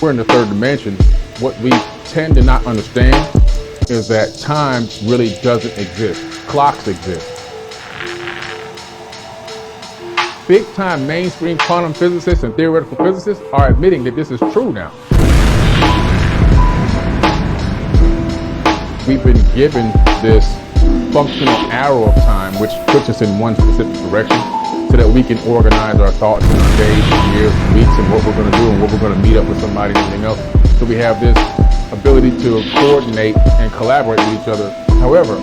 we're in the third dimension, what we tend to not understand is that time really doesn't exist. Clocks exist. Big-time mainstream quantum physicists and theoretical physicists are admitting that this is true now. We've been given this functional arrow of time which puts us in one specific direction so that we can organize our thoughts in our days, years, weeks, and what we're going to do and what we're going to meet up with somebody and everything else. So we have this ability to coordinate and collaborate with each other. However,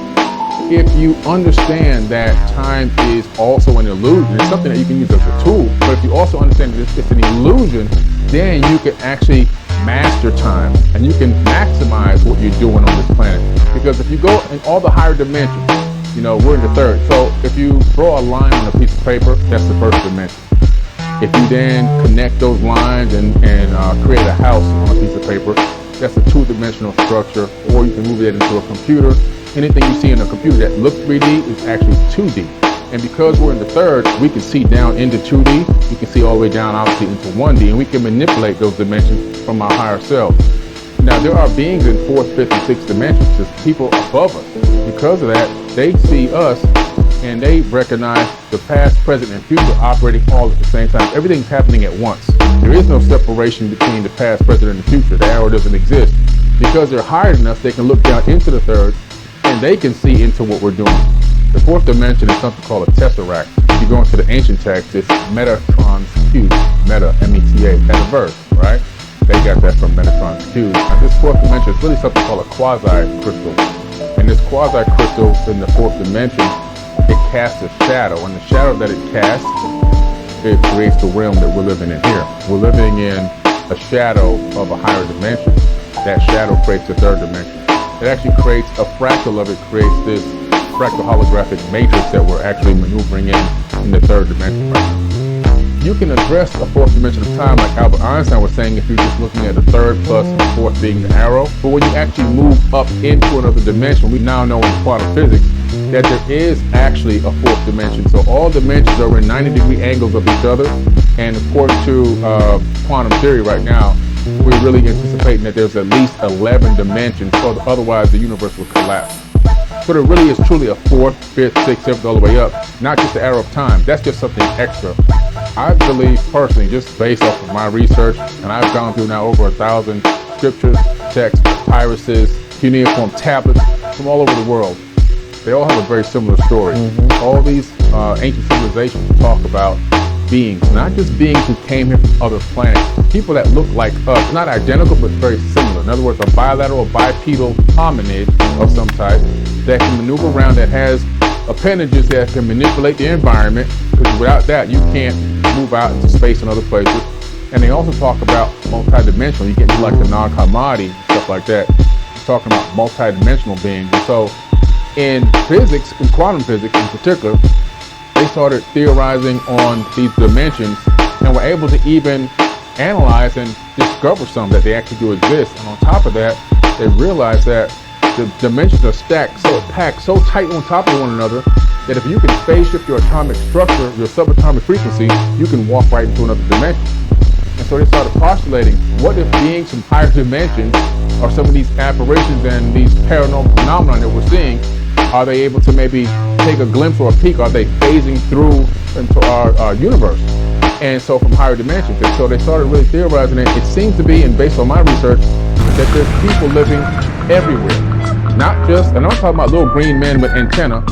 if you understand that time is also an illusion, it's something that you can use as a tool, but if you also understand that it's an illusion, then you can actually master time and you can maximize what you're doing on this planet. Because if you go in all the higher dimensions, we're in the third. So if you draw a line on a piece of paper, that's the first dimension. If you then connect those lines and create a house on a piece of paper, that's a two-dimensional structure, or you can move it into a computer. Anything you see in a computer that looks 3D is actually 2D. And because we're in the third, we can see down into 2D, we can see all the way down obviously into 1D, and we can manipulate those dimensions from our higher selves. Now there are beings in fourth, fifth, and sixth dimensions, there's people above us. Because of that, they see us and they recognize the past, present, and future operating all at the same time. Everything's happening at once. There is no separation between the past, present, and the future. The arrow doesn't exist. Because they're higher than us, they can look down into the third and they can see into what we're doing. The fourth dimension is something called a tesseract. If you go into the ancient text, it's Metatron's cube. Meta, M-E-T-A, metaverse, right? They got that from Metatron's cube. Now this fourth dimension is really something called a quasi-crystal. And this quasi-crystal in the fourth dimension, it casts a shadow. And the shadow that it casts, it creates the realm that we're living in here. We're living in a shadow of a higher dimension. That shadow creates a third dimension. It actually creates a fractal of it, creates this fractal holographic matrix that we're actually maneuvering in the third dimension right now. You can address a fourth dimension of time like Albert Einstein was saying if you're just looking at the third plus the fourth being the arrow. But when you actually move up into another dimension, we now know in quantum physics that there is actually a fourth dimension. So all dimensions are in 90-degree angles of each other. And according to quantum theory right now, we're really anticipating that there's at least 11 dimensions, or otherwise the universe would collapse. So there really is truly a fourth, fifth, sixth, seventh, all the way up, not just the arrow of time. That's just something extra. I believe personally, just based off of my research, and I've gone through now over 1,000 scriptures, texts, papyruses, cuneiform tablets from all over the world. They all have a very similar story. All these ancient civilizations talk about beings, not just beings who came here from other planets, people that look like us, not identical but very similar. In other words, a bilateral, bipedal hominid of some type that can maneuver around, that has appendages that can manipulate the environment, because without that you can't move out into space and other places. And they also talk about multidimensional. You get into like the non-commodity, stuff like that. It's talking about multidimensional beings. And so in physics, in quantum physics in particular, they started theorizing on these dimensions and were able to even analyze and discover some that they actually do exist. And on top of that, they realized that the dimensions are stacked, so packed so tight on top of one another that if you can phase shift your atomic structure, your subatomic frequency, you can walk right into another dimension. And so they started postulating, what if beings from higher dimensions or some of these apparitions and these paranormal phenomena that we're seeing, are they able to maybe take a glimpse or a peek? Are they phasing through into our universe? And so from higher dimensions. And so they started really theorizing it. It seems to be, and based on my research, that there's people living everywhere. Not just, and I'm talking about little green men with antenna.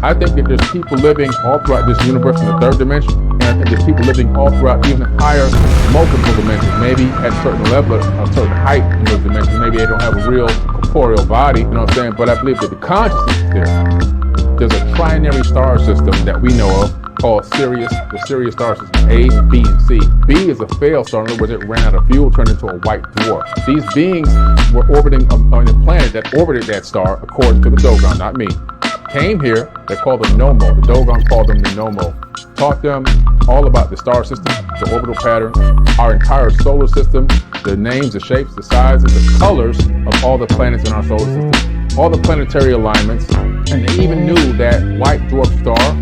I think that there's people living all throughout this universe in the third dimension. And I think there's people living all throughout even higher multiple dimensions. Maybe at a certain level, a certain height in those dimensions. Maybe they don't have a real corporeal body, you know what I'm saying? But I believe that the consciousness is there. There's a trinary star system that we know of called Sirius, the Sirius star system, A, B, and C. B is a fail star, in other words, it ran out of fuel, turned into a white dwarf. These beings were orbiting on a planet that orbited that star, according to the Dogon, not me. Came here, they called them Nomo. The Dogons called them the Nomo. Taught them all about the star system, the orbital pattern, our entire solar system, the names, the shapes, the sizes, the colors of all the planets in our solar system, all the planetary alignments, and they even knew that white dwarf star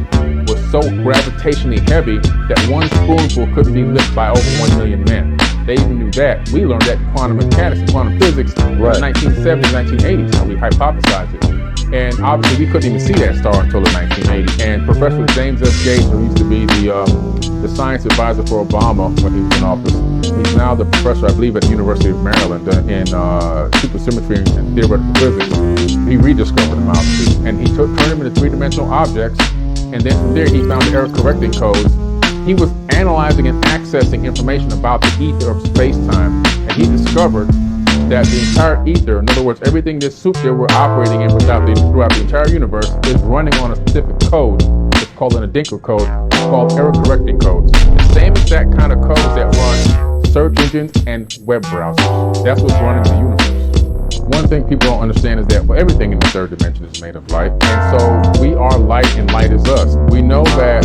was so gravitationally heavy that one spoonful couldn't be lifted by over 1 million men. they even knew that. We learned that in quantum mechanics and quantum physics in the 1970s, 1980s, how we hypothesized it. And obviously we couldn't even see that star until the 1980s. And Professor James S. Gates, who used to be the science advisor for Obama when he was in office, he's now the professor, I believe, at the University of Maryland in supersymmetry and theoretical physics. He rediscovered them, obviously, and he turned them into three-dimensional objects. And then from there, he found the error-correcting codes. He was analyzing and accessing information about the ether of space-time, and he discovered that the entire ether, in other words, everything this soup that we're operating in throughout the entire universe, is running on a specific code. It's called an Adinkra code. It's called error-correcting codes. The same exact kind of codes that run search engines and web browsers. That's what's running the universe. One thing people don't understand is that everything in the third dimension is made of light. And so we are light and light is us. We know that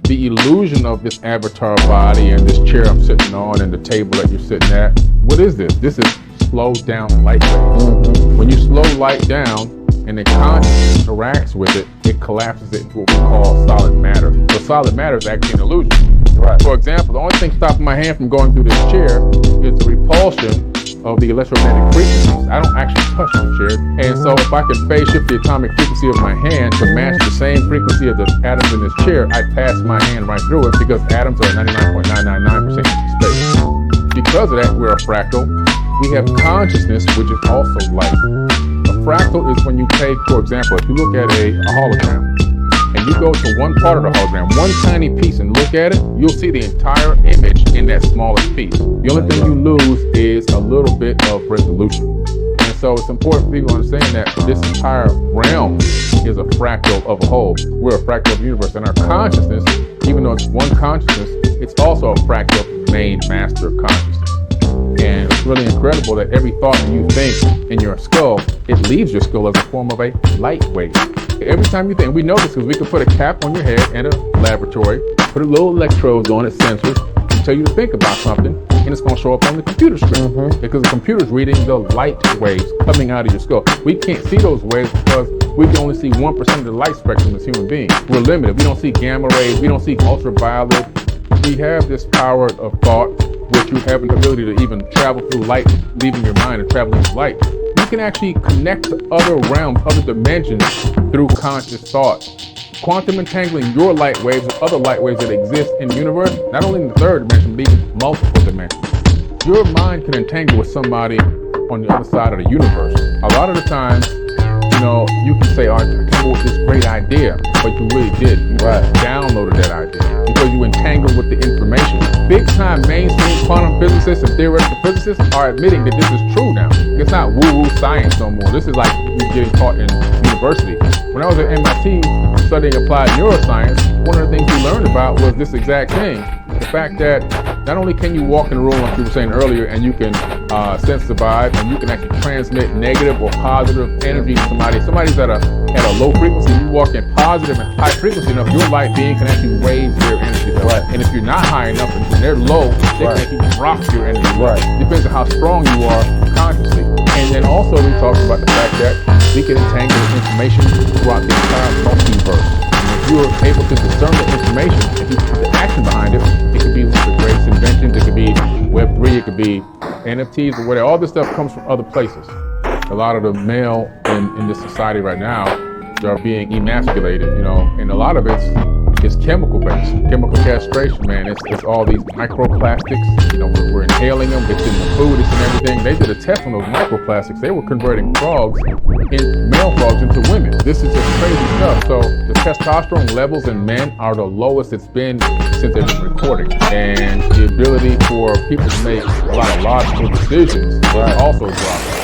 the illusion of this avatar body and this chair I'm sitting on and the table that you're sitting at, what is this? This is slowed down light waves. When you slow light down and the consciousness interacts with it, it collapses it into what we call solid matter. So solid matter is actually an illusion. Right. For example, the only thing stopping my hand from going through this chair is the repulsion of the electromagnetic frequencies. I don't actually touch the chair. And so if I can phase shift the atomic frequency of my hand to match the same frequency of the atoms in this chair, I pass my hand right through it because atoms are 99.999% empty space. Because of that, we're a fractal. We have consciousness, which is also light. A fractal is when you take, for example, if you look at a hologram, and you go to one part of the hologram, one tiny piece, and look at it, you'll see the entire image in that smallest piece. The only thing you lose is a little bit of resolution. And so it's important for people to understand that this entire realm is a fractal of a whole. We're a fractal of the universe, and our consciousness, even though it's one consciousness, it's also a fractal of the main master consciousness. And it's really incredible that every thought that you think in your skull, it leaves your skull as a form of a light wave. Every time you think, and we know this because we can put a cap on your head in a laboratory, put a little electrodes on it, sensors, and tell you to think about something, and it's going to show up on the computer screen because the computer's reading the light waves coming out of your skull. We can't see those waves because we can only see 1% of the light spectrum as human beings. We're limited. We don't see gamma rays. We don't see ultraviolet. We have this power of thought, which you have an ability to even travel through light, leaving your mind and traveling through light. You can actually connect to other realms, other dimensions through conscious thought. Quantum entangling your light waves with other light waves that exist in the universe, not only in the third dimension, but even multiple dimensions. Your mind can entangle with somebody on the other side of the universe. A lot of the times, you can say, I came up with this great idea, but you really did. You downloaded that idea because you entangled with the information. Big time mainstream quantum physicists and theoretical physicists are admitting that this is true now. It's not woo-woo science no more. This is like you getting taught in university. When I was at MIT studying applied neuroscience, one of the things we learned about was this exact thing. The fact that not only can you walk in the room, like you were saying earlier, and you can sense the vibe, and you can actually transmit negative or positive energy to somebody. If somebody's at a low frequency, you walk in positive and high frequency enough, your light being can actually raise their energy level. Right. And if you're not high enough and they're low, they can actually drop your energy level. Right. Depends on how strong you are consciously. And then also we talked about the fact that we can entangle information throughout the entire multiverse. If you're able to discern the information, if you put the action behind it, it could be the greatest inventions, it could be Web3, it could be NFTs or whatever. All this stuff comes from other places. A lot of the male in this society right now, they're being emasculated, and a lot of it's chemical based, chemical castration, man. It's all these microplastics, we're inhaling them, it's in the food, it's in everything. They did a test on those microplastics. They were converting male frogs into women. This is just crazy stuff. So the testosterone levels in men are the lowest it's been since they've been recording. And the ability for people to make a lot of logical decisions is also dropping.